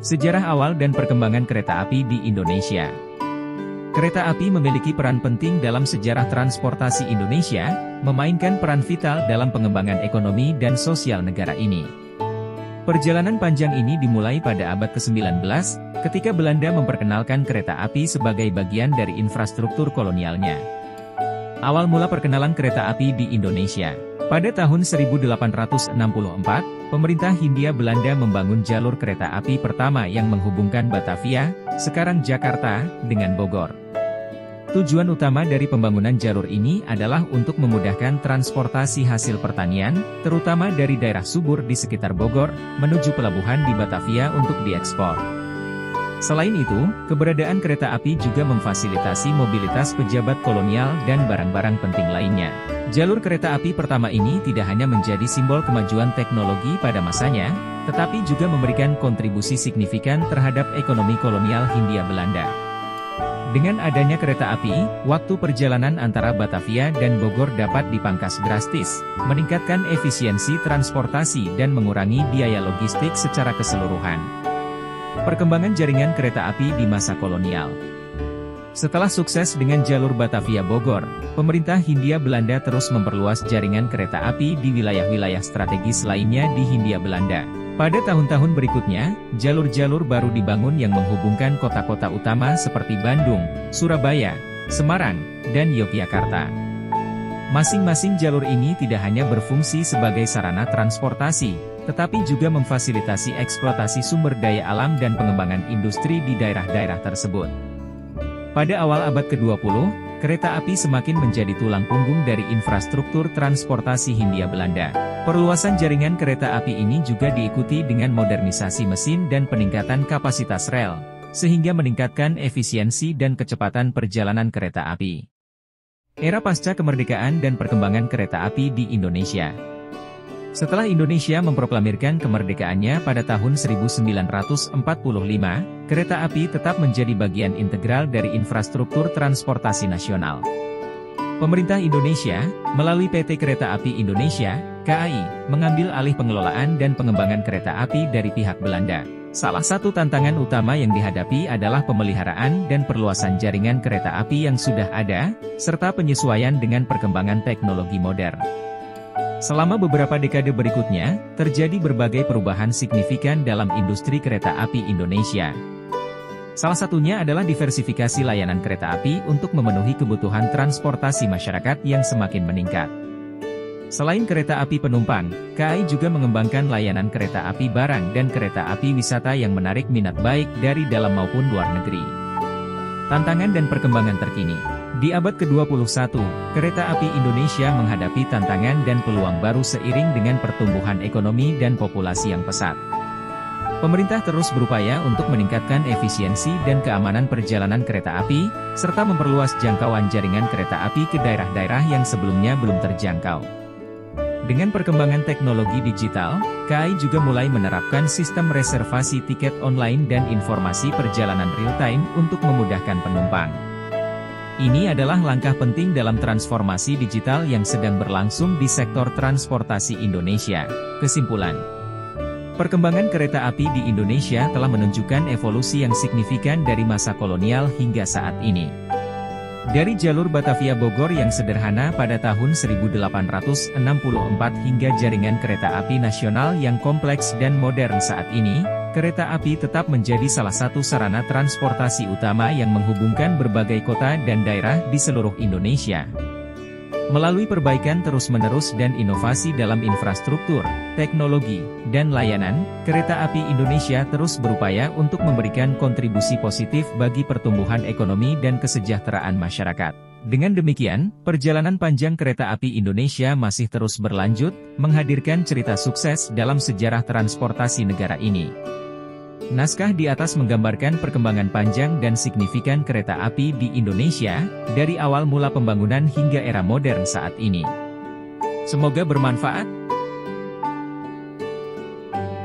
Sejarah awal dan perkembangan kereta api di Indonesia. Kereta api memiliki peran penting dalam sejarah transportasi Indonesia, memainkan peran vital dalam pengembangan ekonomi dan sosial negara ini. Perjalanan panjang ini dimulai pada abad ke-19, ketika Belanda memperkenalkan kereta api sebagai bagian dari infrastruktur kolonialnya. Awal mula perkenalan kereta api di Indonesia. Pada tahun 1864, pemerintah Hindia Belanda membangun jalur kereta api pertama yang menghubungkan Batavia, sekarang Jakarta, dengan Bogor. Tujuan utama dari pembangunan jalur ini adalah untuk memudahkan transportasi hasil pertanian, terutama dari daerah subur di sekitar Bogor, menuju pelabuhan di Batavia untuk diekspor. Selain itu, keberadaan kereta api juga memfasilitasi mobilitas pejabat kolonial dan barang-barang penting lainnya. Jalur kereta api pertama ini tidak hanya menjadi simbol kemajuan teknologi pada masanya, tetapi juga memberikan kontribusi signifikan terhadap ekonomi kolonial Hindia Belanda. Dengan adanya kereta api, waktu perjalanan antara Batavia dan Bogor dapat dipangkas drastis, meningkatkan efisiensi transportasi dan mengurangi biaya logistik secara keseluruhan. Perkembangan jaringan kereta api di masa kolonial. Setelah sukses dengan jalur Batavia-Bogor, pemerintah Hindia Belanda terus memperluas jaringan kereta api di wilayah-wilayah strategis lainnya di Hindia Belanda. Pada tahun-tahun berikutnya, jalur-jalur baru dibangun yang menghubungkan kota-kota utama seperti Bandung, Surabaya, Semarang, dan Yogyakarta. Masing-masing jalur ini tidak hanya berfungsi sebagai sarana transportasi, tetapi juga memfasilitasi eksploitasi sumber daya alam dan pengembangan industri di daerah-daerah tersebut. Pada awal abad ke-20, kereta api semakin menjadi tulang punggung dari infrastruktur transportasi Hindia Belanda. Perluasan jaringan kereta api ini juga diikuti dengan modernisasi mesin dan peningkatan kapasitas rel, sehingga meningkatkan efisiensi dan kecepatan perjalanan kereta api. Era pasca kemerdekaan dan perkembangan kereta api di Indonesia. Setelah Indonesia memproklamirkan kemerdekaannya pada tahun 1945, kereta api tetap menjadi bagian integral dari infrastruktur transportasi nasional. Pemerintah Indonesia, melalui PT Kereta Api Indonesia, KAI, mengambil alih pengelolaan dan pengembangan kereta api dari pihak Belanda. Salah satu tantangan utama yang dihadapi adalah pemeliharaan dan perluasan jaringan kereta api yang sudah ada, serta penyesuaian dengan perkembangan teknologi modern. Selama beberapa dekade berikutnya, terjadi berbagai perubahan signifikan dalam industri kereta api Indonesia. Salah satunya adalah diversifikasi layanan kereta api untuk memenuhi kebutuhan transportasi masyarakat yang semakin meningkat. Selain kereta api penumpang, KAI juga mengembangkan layanan kereta api barang dan kereta api wisata yang menarik minat baik dari dalam maupun luar negeri. Tantangan dan perkembangan terkini. Di abad ke-21, kereta api Indonesia menghadapi tantangan dan peluang baru seiring dengan pertumbuhan ekonomi dan populasi yang pesat. Pemerintah terus berupaya untuk meningkatkan efisiensi dan keamanan perjalanan kereta api, serta memperluas jangkauan jaringan kereta api ke daerah-daerah yang sebelumnya belum terjangkau. Dengan perkembangan teknologi digital, KAI juga mulai menerapkan sistem reservasi tiket online dan informasi perjalanan real-time untuk memudahkan penumpang. Ini adalah langkah penting dalam transformasi digital yang sedang berlangsung di sektor transportasi Indonesia. Kesimpulan: perkembangan kereta api di Indonesia telah menunjukkan evolusi yang signifikan dari masa kolonial hingga saat ini. Dari jalur Batavia-Bogor yang sederhana pada tahun 1864 hingga jaringan kereta api nasional yang kompleks dan modern saat ini, kereta api tetap menjadi salah satu sarana transportasi utama yang menghubungkan berbagai kota dan daerah di seluruh Indonesia. Melalui perbaikan terus-menerus dan inovasi dalam infrastruktur, teknologi, dan layanan, kereta api Indonesia terus berupaya untuk memberikan kontribusi positif bagi pertumbuhan ekonomi dan kesejahteraan masyarakat. Dengan demikian, perjalanan panjang kereta api Indonesia masih terus berlanjut, menghadirkan cerita sukses dalam sejarah transportasi negara ini. Naskah di atas menggambarkan perkembangan panjang dan signifikan kereta api di Indonesia, dari awal mula pembangunan hingga era modern saat ini. Semoga bermanfaat.